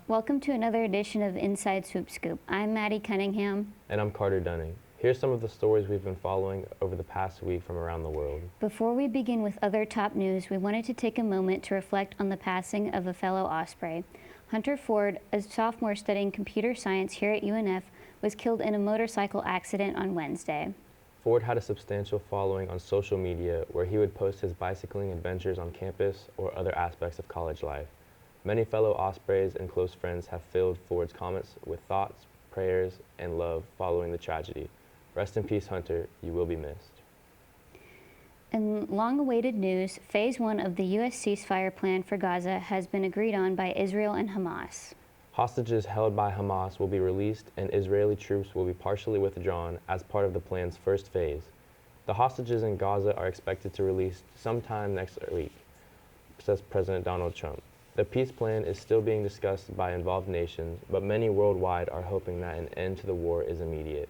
Welcome to another edition of Inside Swoop Scoop. I'm Maddie Cunningham. And I'm Carter Dunning. Here's some of the stories we've been following over the past week from around the world. Before we begin with other top news, we wanted to take a moment to reflect on the passing of a fellow Osprey. Hunter Ford, a sophomore studying computer science here at UNF, was killed in a motorcycle accident on Wednesday. Ford had a substantial following on social media where he would post his bicycling adventures on campus or other aspects of college life. Many fellow Ospreys and close friends have filled Ford's comments with thoughts, prayers, and love following the tragedy. Rest in peace, Hunter. You will be missed. In long-awaited news, Phase 1 of the U.S. ceasefire plan for Gaza has been agreed on by Israel and Hamas. Hostages held by Hamas will be released and Israeli troops will be partially withdrawn as part of the plan's first phase. The hostages in Gaza are expected to release sometime next week, says President Donald Trump. The peace plan is still being discussed by involved nations, but many worldwide are hoping that an end to the war is immediate.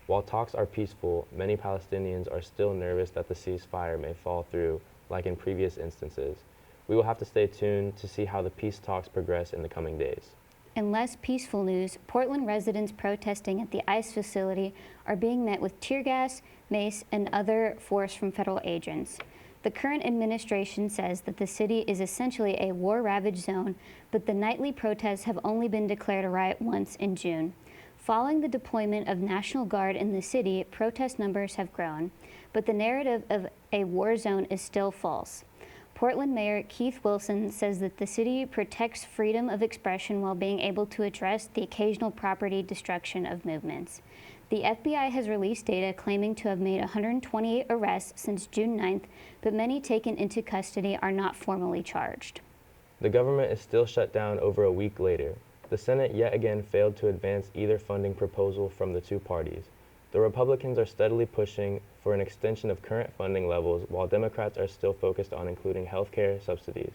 While talks are peaceful, many Palestinians are still nervous that the ceasefire may fall through, like in previous instances. We will have to stay tuned to see how the peace talks progress in the coming days. In less peaceful news, Portland residents protesting at the ICE facility are being met with tear gas, mace, and other force from federal agents. The current administration says that the city is essentially a war-ravaged zone, but the nightly protests have only been declared a riot once in June. Following the deployment of National Guard in the city, protest numbers have grown, but the narrative of a war zone is still false. Portland Mayor Keith Wilson says that the city protects freedom of expression while being able to address the occasional property destruction of movements. The FBI has released data claiming to have made 128 arrests since June 9th, but many taken into custody are not formally charged. The government is still shut down over a week later. The Senate yet again failed to advance either funding proposal from the two parties. The Republicans are steadily pushing for an extension of current funding levels, while Democrats are still focused on including health care subsidies.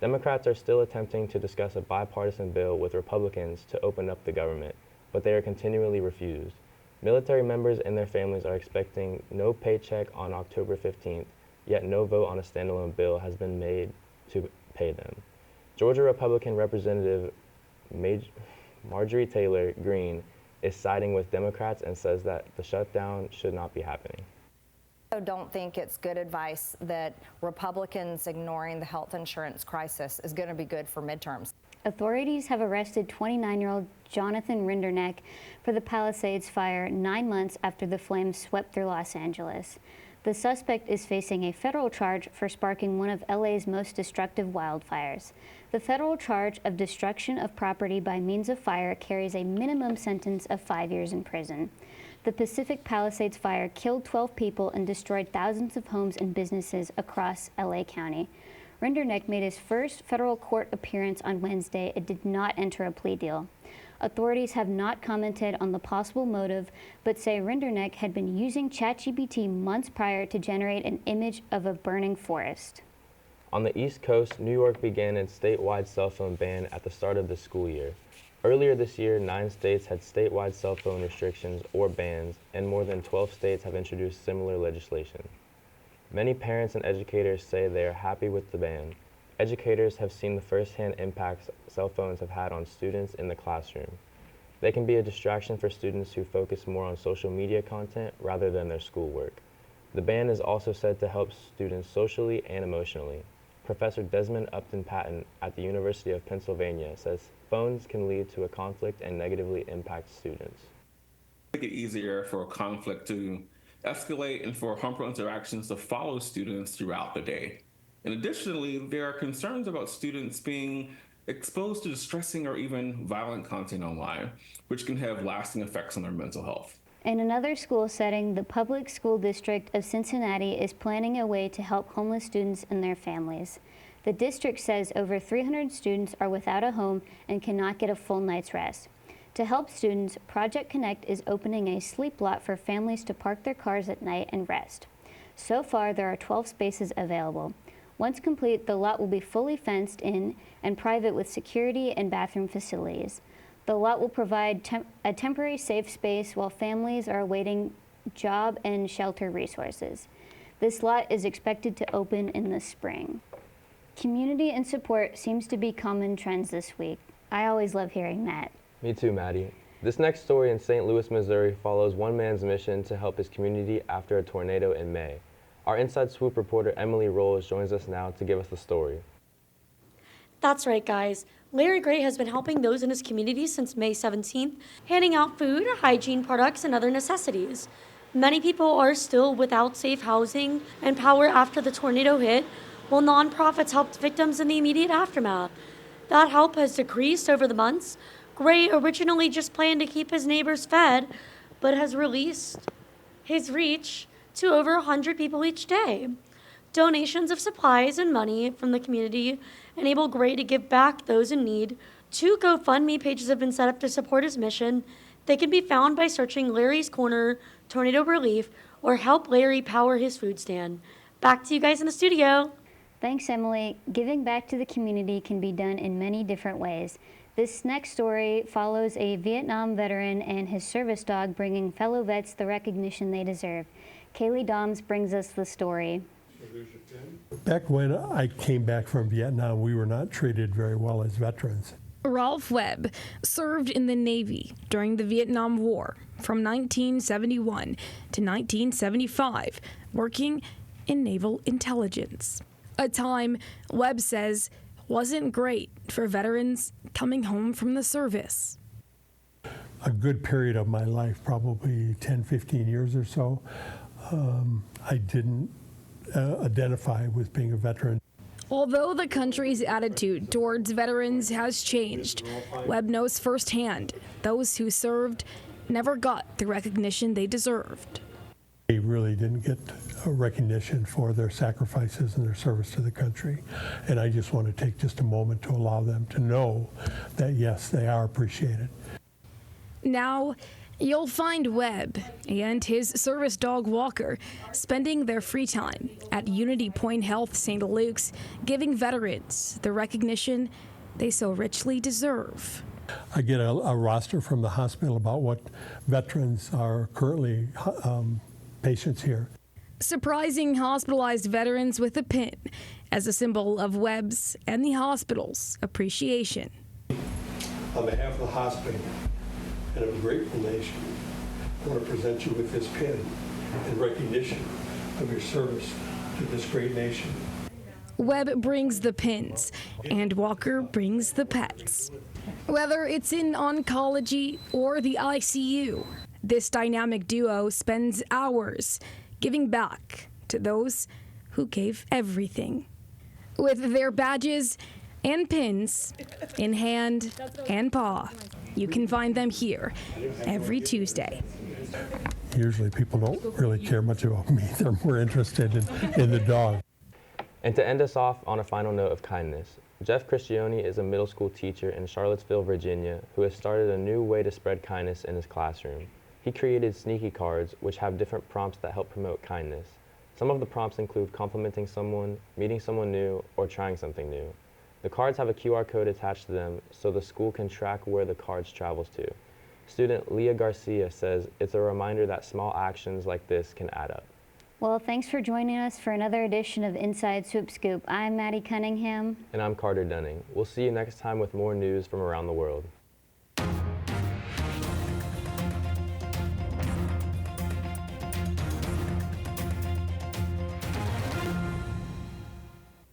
Democrats are still attempting to discuss a bipartisan bill with Republicans to open up the government, but they are continually refused. Military members and their families are expecting no paycheck on October 15th, yet no vote on a standalone bill has been made to pay them. Georgia Republican Representative Marjorie Taylor Greene is siding with Democrats and says that the shutdown should not be happening. I don't think it's good advice that Republicans ignoring the health insurance crisis is going to be good for midterms. Authorities have arrested 29-year-old Jonathan Rinderneck for the Palisades fire 9 months after the flames swept through Los Angeles. The suspect is facing a federal charge for sparking one of LA's most destructive wildfires. The federal charge of destruction of property by means of fire carries a minimum sentence of 5 years in prison. The Pacific Palisades fire killed 12 people and destroyed thousands of homes and businesses across LA County. Rinderneck made his first federal court appearance on Wednesday and did not enter a plea deal. Authorities have not commented on the possible motive, but say Rinderneck had been using ChatGPT months prior to generate an image of a burning forest. On the East Coast, New York began its statewide cell phone ban at the start of the school year. Earlier this year, 9 states had statewide cell phone restrictions or bans, and more than 12 states have introduced similar legislation. Many parents and educators say they are happy with the ban. Educators have seen the firsthand impacts cell phones have had on students in the classroom. They can be a distraction for students who focus more on social media content rather than their schoolwork. The ban is also said to help students socially and emotionally. Professor Desmond Upton Patton at the University of Pennsylvania says phones can lead to a conflict and negatively impact students. Make it easier for a conflict to escalate and for harmful interactions to follow students throughout the day. And additionally, there are concerns about students being exposed to distressing or even violent content online, which can have lasting effects on their mental health. In another school setting, the Public School District of Cincinnati is planning a way to help homeless students and their families. The district says over 300 students are without a home and cannot get a full night's rest. To help students, Project Connect is opening a sleep lot for families to park their cars at night and rest. So far, there are 12 spaces available. Once complete, the lot will be fully fenced in and private with security and bathroom facilities. The lot will provide a temporary safe space while families are awaiting job and shelter resources. This lot is expected to open in the spring. Community and support seems to be common trends this week. I always love hearing that. Me too, Maddie. This next story in St. Louis, Missouri follows one man's mission to help his community after a tornado in May. Our Inside Swoop reporter Emily Rolls joins us now to give us the story. That's right, guys. Larry Gray has been helping those in his community since May 17th, handing out food, hygiene products, and other necessities. Many people are still without safe housing and power after the tornado hit, while nonprofits helped victims in the immediate aftermath. That help has decreased over the months. Gray originally just planned to keep his neighbors fed, but has released his reach to over 100 people each day. Donations of supplies and money from the community enable Gray to give back those in need. 2 GoFundMe pages have been set up to support his mission. They can be found by searching Larry's Corner, Tornado Relief, or Help Larry Power His Food Stand. Back to you guys in the studio. Thanks, Emily. Giving back to the community can be done in many different ways. This next story follows a Vietnam veteran and his service dog bringing fellow vets the recognition they deserve. Kaylee Doms brings us the story. Back when I came back from Vietnam, we were not treated very well as veterans. Ralph Webb served in the Navy during the Vietnam War from 1971 to 1975, working in naval intelligence. A time Webb says wasn't great for veterans coming home from the service. A good period of my life, probably 10, 15 years or so, I didn't identify with being a veteran. Although the country's attitude towards veterans has changed, Webb knows firsthand those who served never got the recognition they deserved. They really didn't get a recognition for their sacrifices and their service to the country. And I just want to take just a moment to allow them to know that, yes, they are appreciated. Now, you'll find Webb and his service dog Walker spending their free time at Unity Point Health St. Luke's, giving veterans the recognition they so richly deserve. I get a roster from the hospital about what veterans are currently patients here. Surprising hospitalized veterans with a pin as a symbol of Webb's and the hospital's appreciation. On behalf of the hospital and of a grateful nation, I want to present you with this pin in recognition of your service to this great nation. Webb brings the pins, and Walker brings the pets. Whether it's in oncology or the ICU, this dynamic duo spends hours giving back to those who gave everything. With their badges and pins in hand and paw, you can find them here every Tuesday. Usually people don't really care much about me. They're more interested in the dog. And to end us off on a final note of kindness, Jeff Cristioni is a middle school teacher in Charlottesville, Virginia, who has started a new way to spread kindness in his classroom. He created sneaky cards, which have different prompts that help promote kindness. Some of the prompts include complimenting someone, meeting someone new, or trying something new. The cards have a QR code attached to them so the school can track where the cards travels to. Student Leah Garcia says it's a reminder that small actions like this can add up. Well, thanks for joining us for another edition of Inside Swoop Scoop. I'm Maddie Cunningham. And I'm Carter Dunning. We'll see you next time with more news from around the world.